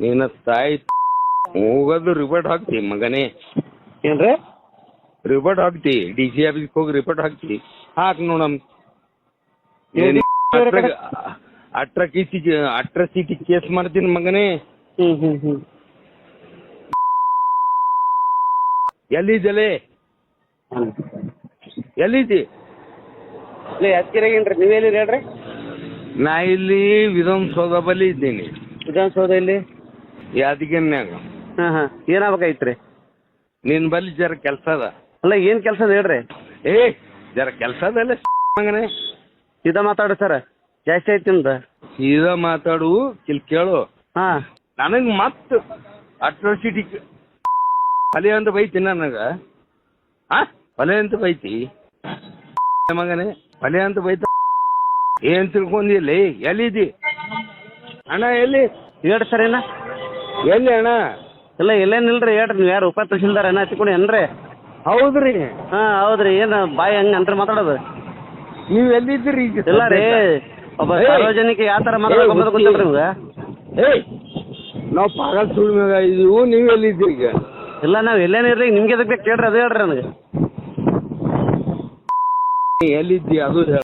ನಿನ್ನ ತಾಯಿ ಹೋಗೋದು ರಿಪೋರ್ಟ್ ಹಾಕ್ತಿ ಮಗನೇ. ಏನ್ರಿ? ರಿಪೋರ್ಟ್ ಹಾಕ್ತಿ, ಡಿ ಸಿ ಆಫೀಸ್ಗೆ ಹೋಗಿ ರಿಪೋರ್ಟ್ ಹಾಕ್ತಿ. ಹಾಕ್ ನೋಡಮ್. ಅಟ್ರಾಸಿಟಿ ಕೇಸ್ ಮಾಡ್ತೀನಿ ಮಗನೇ. ಎಲ್ಲಿದ್ದಲೇ? ಎಲ್ಲಿದ್ದಿ? ಯಾದಗಿರಿಗೇನ್ರಿ? ನೀವೆಲ್ಲಿ ಹೇಳ್ರಿ? ನಾ ಇಲ್ಲಿ ವಿಧಾನಸೌಧ ಬಳಿ ಇದ್ದೀನಿ. ವಿಧಾನಸೌಧ ಇಲ್ಲಿ ಯಾದಗಿರಿನ್ಯಾಗ. ಏನಾಗಬೇಕಾಗಿತ್ರಿ? ನಿನ್ ಬಲ್ಲಿ ಜರ ಕೆಲಸ ಅದ. ಅಲ್ಲ ಏನ್ ಕೆಲಸ ಅದ ಹೇಳ್ರಿ? ಜರ ಕೆಲಸ ಅದಲ್ಲ ಮಗನೇ. ಸೀದಾ ಮಾತಾಡ್ರಿ ಸರ್, ಜಾಸ್ತಿ ಐತಿ ನಿಮ್ದು. ಸೀದಾ ಮಾತಾಡು, ಇಲ್ಲಿ ಕೇಳು. ನನಗ್ ಮತ್ ಅಟ್ರಾಸಿಟಿ ಹೊಲೆ ಅಂತ ಬೈತಿ ನನಗ. ಹೊಲೆ ಅಂತ ಬೈತಿ ಮಗನೇ, ಹೊಲೆ ಅಂತ ಬೈತ. ಏನ್ ತಿಳ್ಕೊಂಡಿಲ್ಲ? ಎಲ್ಲಿದ್ದಿ ಅಣ್ಣ? ಎಲ್ಲಿ ಹೇಳ್ರಿ ಸರ್. ಎಲ್ಲಿ ಅಣ್ಣ? ಇಲ್ಲ ಎಲ್ಲೇನಿಲ್ರಿ, ಹೇಳ್ರಿ. ನೀವು ಯಾರು ಉಪ ತಹಶೀಲ್ದಾರ್ ಏನ ಹಚ್ಕೊಂಡು ಏನ್ರಿ? ಹೌದ್ರಿ. ಹೌದ್ರಿ. ಏನು ಬಾಯಿ ಹಂಗ ಅಂತ ಮಾತಾಡೋದು? ನೀವ್ ಎಲ್ಲಿದ್ದೀರಿ ಈಗ? ಇಲ್ಲ ರೀ, ಒಬ್ಬ ಸಾರ್ವಜನಿಕ ಯಾವ ತರ ಮಾತಾಡೋದು ಗೊತ್ತಿಲ್ರಿ ನಿಮ್ಗೆ? ನಾವು ಪಾಗಲ್ ಸುಳ್ಳು ಇದೀವು. ನೀವ್ ಎಲ್ಲಿದ್ದೀರಿ ಈಗ? ಇಲ್ಲ ನಾವ್ ಎಲ್ಲೇನಿರ್ರಿ, ನಿಮ್ಗೆ ಎದಕ್ಕೆ ಕೇಳ್ರಿ, ಅದು ಹೇಳ್ರಿ ನನಗೆ. ಎಲ್ಲಿದ್ದಿ ಅದು ಹೇಳ.